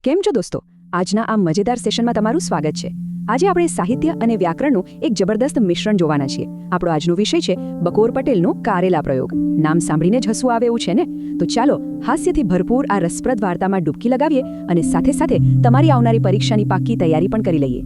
કેમ છો દોસ્તો? આજના આ મજેદાર સેશનમાં તમારું સ્વાગત છે. આજે આપણે સાહિત્ય અને વ્યાકરણનું એક જબરદસ્ત મિશ્રણ જોવાના છીએ. આપણો આજનો વિષય છે બકોર પટેલનો કારેલા પ્રયોગ. નામ સાંભળીને જ હસવું આવે એવું છે ને? તો ચાલો હાસ્યથી ભરપૂર આ રસપ્રદ વાર્તામાં ડૂબકી લગાવીએ અને સાથે સાથે તમારી આવનારી પરીક્ષાની પાક્કી તૈયારી પણ કરી લઈએ.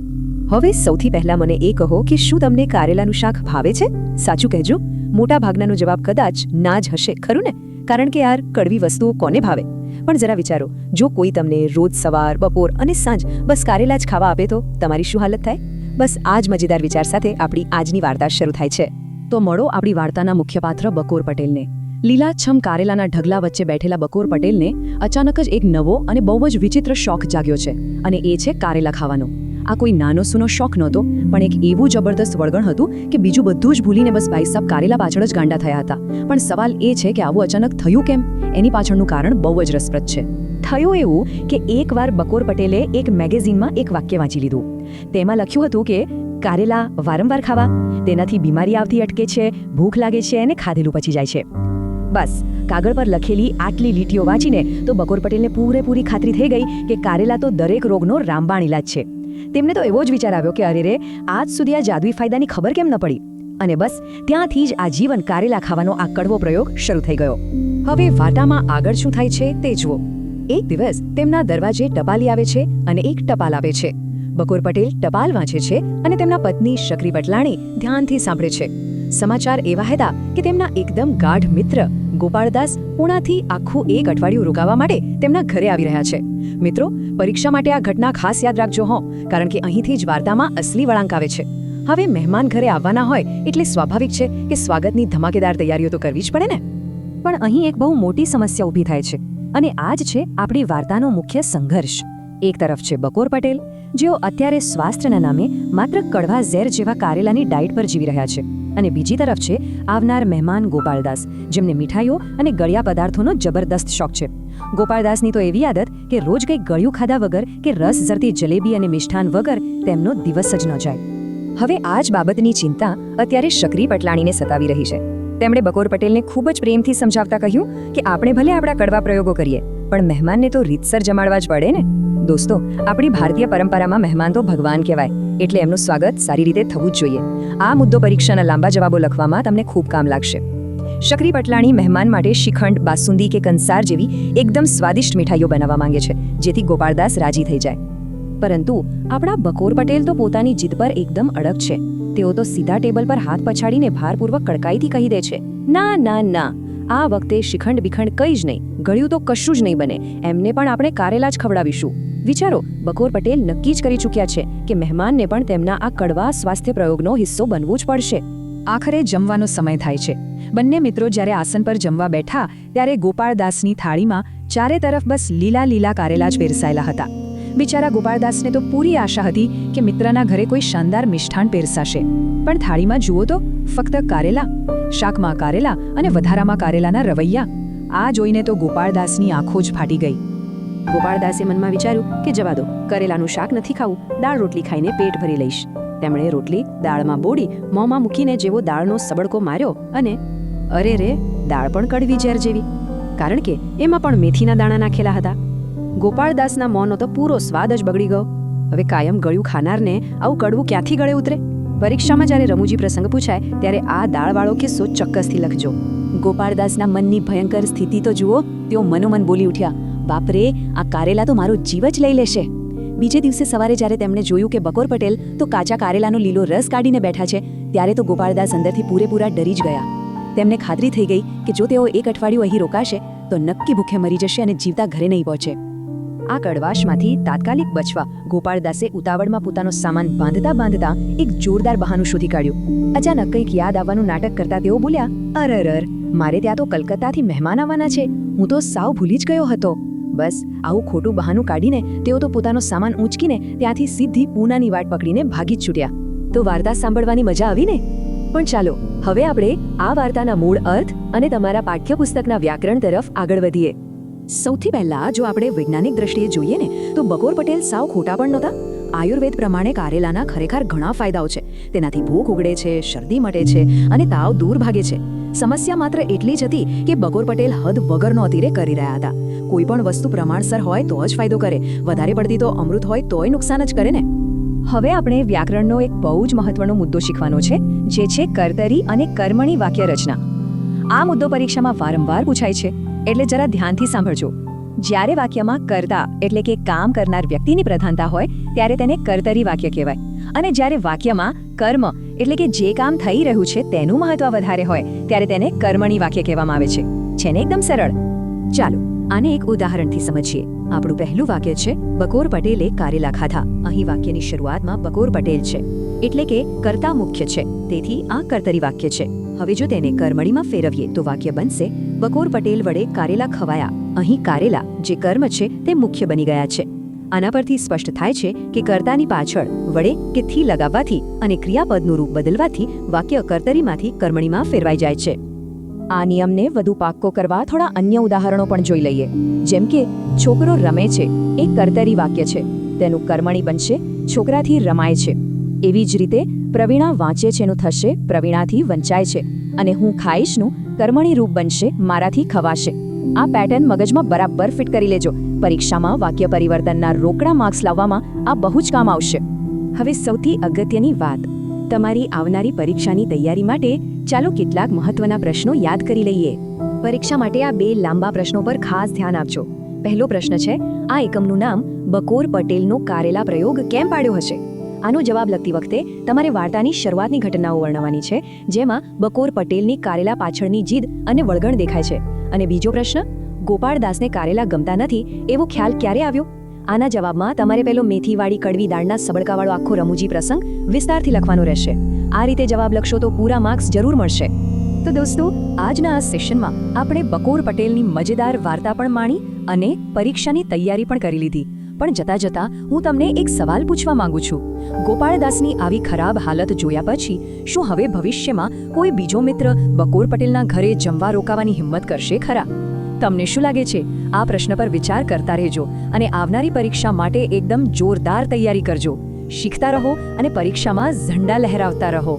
હવે સૌથી પહેલા મને એ કહો કે શું તમને કારેલાનું શાક ભાવે છે? સાચું કહેજો. મોટા ભાગનાનો જવાબ કદાચ ના જ હશે, ખરું ને? કારણ કે યાર, કડવી વસ્તુઓ કોને ભાવે? પણ જરા વિચારો, જો કોઈ તમને રોજ સવાર, બપોર અને સાંજ બસ કારેલા જ ખાવા આપે તો તમારી શું હાલત થાય? બસ આ જ મજેદાર વિચાર સાથે આપણી આજની વાર્તા શરૂ થાય છે. તો મળો આપણી વાર્તાના મુખ્ય પાત્ર બકોર પટેલને. લીલાછમ કારેલાના ઢગલા વચ્ચે બેઠેલા બકોર પટેલને અચાનક જ એક નવો અને બહુ જ વિચિત્ર શોખ જાગ્યો છે, અને એ છે કારેલા ખાવાનો. આ કોઈ નાનો સૂનો શોખ નહોતો, પણ એક એવું જબરદસ્ત વળગણ હતું કે બીજું બધું જ ભૂલીને બસ ભાઈ સાહેબ કારેલા પાછળ જ ગાંડા થયા હતા. પણ સવાલ એ છે કે આવું અચાનક થયું કેમ? એની પાછળનું કારણ બહુ જ રસપ્રદ છે. થયું એવું કે એકવાર બકોર પટેલે એક મેગેઝિનમાં એક વાક્ય વાંચી લીધું. તેમાં લખ્યું હતું કે કારેલા વારંવાર ખાવા, તેનાથી બીમારી આવતી અટકે છે, ભૂખ લાગે છે અને ખાધેલું પચી જાય છે. બસ કાગળ પર લખેલી આટલી લીટીઓ વાંચીને તો બકોર પટેલને પૂરેપૂરી ખાતરી થઈ ગઈ કે કારેલા તો દરેક રોગનો રામબાણ ઇલાજ છે. તેમને તો એવો જ વિચાર આવ્યો કે અરે રે, આજ સુધી આ જાદુઈ ફાયદાની ખબર કેમ ન પડી? અને બસ ત્યાંથી જ આજીવન કારેલા ખાવાનો આ કડવો પ્રયોગ શરૂ થઈ ગયો. હવે વાર્તામાં આગળ શું થાય છે તે જુઓ. એક દિવસ તેમના દરવાજે ટપાલી આવે છે અને એક ટપાલ આવે છે. બકોર પટેલ ટપાલ વાંચે છે અને તેમના પત્ની શકરી પટલાણી ધ્યાનથી સાંભળે છે. સમાચાર એવા હતા કે તેમના એકદમ ગાઢ મિત્ર ગોપાળદાસ પુણાથી આખું એક અઠવાડિયું રોકાવા માટે તેમના ઘરે આવી રહ્યા છે. મિત્રો, પરીક્ષા માટે આ ઘટના ખાસ યાદ રાખજો હો, કારણ કે અહીંથી જ વાર્તામાં અસલી વળાંક આવે છે. હવે મહેમાન ઘરે આવવાના હોય એટલે સ્વાભાવિક છે કે સ્વાગતની ધમાકેદાર તૈયારીઓ તો કરવી જ પડે ને. પણ અહીં એક બહુ મોટી સમસ્યા ઊભી થાય છે, અને આ જ છે આપણી વાર્તાનો મુખ્ય સંઘર્ષ. એક તરફ છે બકોર પટેલ, જેઓ અત્યારે સ્વાસ્થ્યના નામે માત્ર કડવા ઝેર જેવા કારેલાની ડાયટ પર જીવી રહ્યા છે, અને બીજી તરફ છે આવનાર મહેમાન ગોપાળદાસ, જેમને મીઠાઈઓ અને ગળ્યા પદાર્થોનો જબરદસ્ત શોખ છે. ગોપાળદાસની તો એવી આદત કે રોજ કંઈક ગળ્યું ખાધા વગર કે રસ ઝરતી જલેબી અને મિષ્ઠાન વગર તેમનો દિવસ જ ન જાય. હવે આ જ બાબતની ચિંતા અત્યારે શકરી પટલાણીને સતાવી રહી છે. તેમણે બકોર પટેલને ખૂબ જ પ્રેમથી સમજાવતા કહ્યું કે આપણે ભલે આપણા કડવા પ્રયોગો કરીએ, પણ મહેમાનને તો રીતસર જમાડવા જ પડે ને. દોસ્તો, આપણી ભારતીય પરંપરામાં મહેમાન તો ભગવાન કહેવાય, એટલે એમનું સ્વાગત સારી રીતે થવું જ જોઈએ. આ મુદ્દો પરીક્ષાના લાંબા જવાબો લખવામાં તમને ખૂબ કામ લાગશે. શકરી પટલાણી મહેમાન માટે શ્રીખંડ, બાસુંદી કે કંસાર જેવી એકદમ સ્વાદિષ્ટ મીઠાઈઓ બનાવવા માંગે છે, જેથી ગોપાળદાસ રાજી થઈ જાય. પરંતુ આપણા બકોર પટેલ તો પોતાની જીદ પર એકદમ અડગ છે. તેઓ તો સીધા ટેબલ પર હાથ પછાડીને ભારપૂર્વક કડકાઈથી કહી દે છે, ના ના ના, આ વખતે શ્રીખંડ બિખંડ કંઈ જ નહીં, ગળ્યું તો કશું જ નહીં બને, એમને પણ આપણે કારેલા જ ખવડાવીશું. વિચારો, બકોર પટેલ નક્કી જ કરી ચૂક્યા છે કે મહેમાનને પણ તેમના આ કડવા સ્વાસ્થ્ય પ્રયોગનો હિસ્સો બનવું જ પડશે. આખરે જમવાનો સમય થાય છે. બંને મિત્રો જ્યારે આસન પર જમવા બેઠા ત્યારે ગોપાળદાસની થાળીમાં ચારે તરફ બસ લીલા લીલા કારેલા જ પીરસાયેલા હતા. બિચારા ગોપાળદાસને તો પૂરી આશા હતી કે મિત્રના ઘરે કોઈ શાનદાર મિષ્ઠાન પીરસાશે, પણ થાળીમાં જુઓ તો ફક્ત કારેલા, શાકમાં કારેલા અને વધારામાં કારેલાના રવૈયા. આ જોઈને તો ગોપાળદાસની આંખો જ ફાટી ગઈ. ગોપાળદાસે મનમાં વિચાર્યું કે જવા દો, કરેલાનું શાક નથી ખાવું, દાળ રોટલી ખાઈને પેટ ભરી લઈશ. તેમણે રોટલી દાળમાં બોળી મોંમાં મૂકીને જેવો દાળનો સબડકો માર્યો, અને અરે રે, દાળ પણ કડવી ઝેર જેવી, કારણ કે એમાં પણ મેથીના દાણા નાખેલા હતા. ગોપાળદાસના મોંનો તો પૂરો સ્વાદ જ બગડી ગયો. હવે કાયમ ગળ્યું ખાનારને આવું કડવું ક્યાંથી ગળે ઉતરે? પરીક્ષામાં જ્યારે રમૂજી પ્રસંગ પૂછાય ત્યારે આ દાળવાળો કિસ્સો ચોક્કસથી લખજો. ગોપાળદાસના મનની ભયંકર સ્થિતિ તો જુઓ. તેઓ મનોમન બોલી ઉઠ્યા, બાપરે, આ કારેલા તો મારો જીવ જ લઈ લેશે. બીજે દિવસે સવારે જ્યારે તેમણે જોયું કે બકોર પટેલ તો કાચા કારેલાનો લીલો રસ કાઢીને બેઠા છે, ત્યારે તો ગોપાળદાસ અંદરથી પૂરેપૂરા ડરી જ ગયા. તેમને ખાતરી થઈ ગઈ કે જો તેઓ એક અઠવાડિયું અહીં રોકાશે તો નક્કી ભૂખે મરી જશે અને જીવતા ઘરે નહીં પહોંચે. આ કડવાશમાંથી તાત્કાલિક બચવા ગોપાળદાસે ઉતાવળમાં પોતાનો સામાન બાંધતા બાંધતા એક જોરદાર બહાનું શોધી કાઢ્યું. અચાનક કંઈક યાદ આવવાનું નાટક કરતા તેઓ બોલ્યા, અરર, મારે ત્યાં તો કલકત્તાથી મહેમાન આવવાના છે, હું તો સાવ ભૂલી જ ગયો હતો. બસ આવું ખોટું બહાનું કાઢીને તેઓ તો પોતાનો સામાન ઊંચકીને ત્યાંથી સીધી પૂનાની વાટ પકડીને ભાગી જ છૂટ્યા. તો વાર્તા સાંભળવાની મજા આવી ને? પણ ચાલો હવે આપણે આ વાર્તાના મૂળ અર્થ અને તમારા પાઠ્યપુસ્તકના વ્યાકરણ તરફ આગળ વધીએ. સૌથી પહેલા જો આપણે વૈજ્ઞાનિક દ્રષ્ટિએ જોઈએ ને તો બકોર પટેલ સાવ ખોટા પણ નહોતા. આયુર્વેદ પ્રમાણે કારેલાના ખરેખર ઘણા ફાયદાઓ છે. તેનાથી ભૂખ ઉગડે છે, શરદી મટે છે અને તાવ દૂર ભાગે છે. સમસ્યા માત્ર એટલી જ હતી કે બકોર પટેલ હદ વગરનો અતિરેક કરી રહ્યા હતા. કોઈ પણ વસ્તુ પ્રમાણસર હોય તો જ ફાયદો કરે, વધારે પડતી તો અમૃત હોય તોય નુકસાન જ કરે ને. હવે આપણે વ્યાકરણનો એક બહુ જ મહત્વનો મુદ્દો શીખવાનો છે, જે છે કર્તરી અને કર્મણી વાક્ય રચના. આ મુદ્દો પરીક્ષામાં વારંવાર પૂછાય છે, એટલે જરા ધ્યાનથી સાંભળજો. જ્યારે વાક્યમાં કર્તા એટલે કે કામ કરનાર વ્યક્તિની પ્રધાનતા હોય ત્યારે તેને કર્તરી વાક્ય કહેવાય, અને જ્યારે વાક્યમાં કર્મ એટલે કે જે કામ થઈ રહ્યું છે તેનું મહત્વ વધારે હોય ત્યારે તેને કર્મણી વાક્ય કહેવામાં આવે છે. છે ને એકદમ સરળ? ચાલો આને એક ઉદાહરણથી સમજીએ. આપણું પહેલું વાક્ય છે, બકોર પટેલે કારેલા ખાધા. અહીં વાક્યની શરૂઆતમાં બકોર પટેલ છે, એટલે કે કર્તા મુખ્ય છે, તેથી આ કર્તરી વાક્ય છે. હવે જો તેને કર્મણીમાં ફેરવીએ તો વાક્ય બનશે, બકોર પટેલ વડે કારેલા ખવાયા. અહીં કારેલા જે કર્મ છે તે મુખ્ય બની ગયા છે. આના પરથી સ્પષ્ટ થાય છે કે કર્તાની પાછળ વડે કે થી લગાવવાથી અને ક્રિયાપદનું રૂપ બદલવાથી વાક્ય કર્તરીમાંથી કર્મણીમાં ફેરવાઈ જાય છે. આ નિયમને વધુ પાક્કો કરવા થોડા અન્ય ઉદાહરણો પણ જોઈ લઈએ. જેમ કે છોકરો રમે છે એ કર્તરી વાક્ય છે, તેનું કર્મણી બનશે છોકરાથી રમાય છે. એવી જ રીતે પ્રવીણા વાંચે છેનું થશે પ્રવીણાથી વંચાય છે, અને હું ખાઈશનું કર્મણી રૂપ બનશે મારાથી ખવાશે. આ પેટર્ન મગજમાં બરાબર ફિટ કરી લેજો. પરીક્ષામાં વાક્ય પરિવર્તનના રોકડા માર્ક્સ લાવવામાં આ બહુ જ કામ આવશે. હવે સૌથી અગત્યની વાત, તમારી આવનારી પરીક્ષાની તૈયારી માટે ચાલો કેટલાક મહત્વના પ્રશ્નો યાદ કરી લઈએ. પરીક્ષા માટે આ 2 લાંબા પ્રશ્નો પર ખાસ ધ્યાન આપજો. પહેલો પ્રશ્ન છે, આ એકમનું નામ બકોર પટેલનો કારેલા પ્રયોગ કેમ પાડ્યો હશે? આનો જવાબ લખતી વખતે તમારે વાર્તાની શરૂઆતની ઘટનાઓ વર્ણવવાની છે, જેમાં બકોર પટેલની કારેલા પાછળની જીદ અને વળગણ દેખાય છે. અને બીજો પ્રશ્ન, ગોપાળદાસને કારેલા ગમતા નથી એવો ખ્યાલ ક્યારે આવ્યો? આના જવાબમાં તમારે પેલો મેથીવાળી કડવી દાળના સબળકાવાળો આખો રમૂજી પ્રસંગ વિસ્તારથી લખવાનો રહેશે. આ રીતે જવાબ લખશો તો પૂરા માર્ક્સ જરૂર મળશે. તો દોસ્તો, આજના આ સેશનમાં આપણે બકોર પટેલની મજેદાર વાર્તા પણ માણી અને પરીક્ષાની તૈયારી પણ કરી લીધી. પણ જતા જતા હું તમને એક સવાલ પૂછવા માંગુ છું. ગોપાળદાસની આવી ખરાબ હાલત જોયા પછી શું હવે ભવિષ્યમાં કોઈ બીજો મિત્ર બકોર પટેલના ઘરે જમવા રોકાવાની હિંમત કરશે ખરા? તમને શું લાગે છે? આ પ્રશ્ન પર વિચાર કરતા રહેજો અને આવનારી પરીક્ષા માટે એકદમ જોરદાર તૈયારી કરજો. શીખતા રહો અને પરીક્ષામાં ઝંડા લહેરાવતા રહો.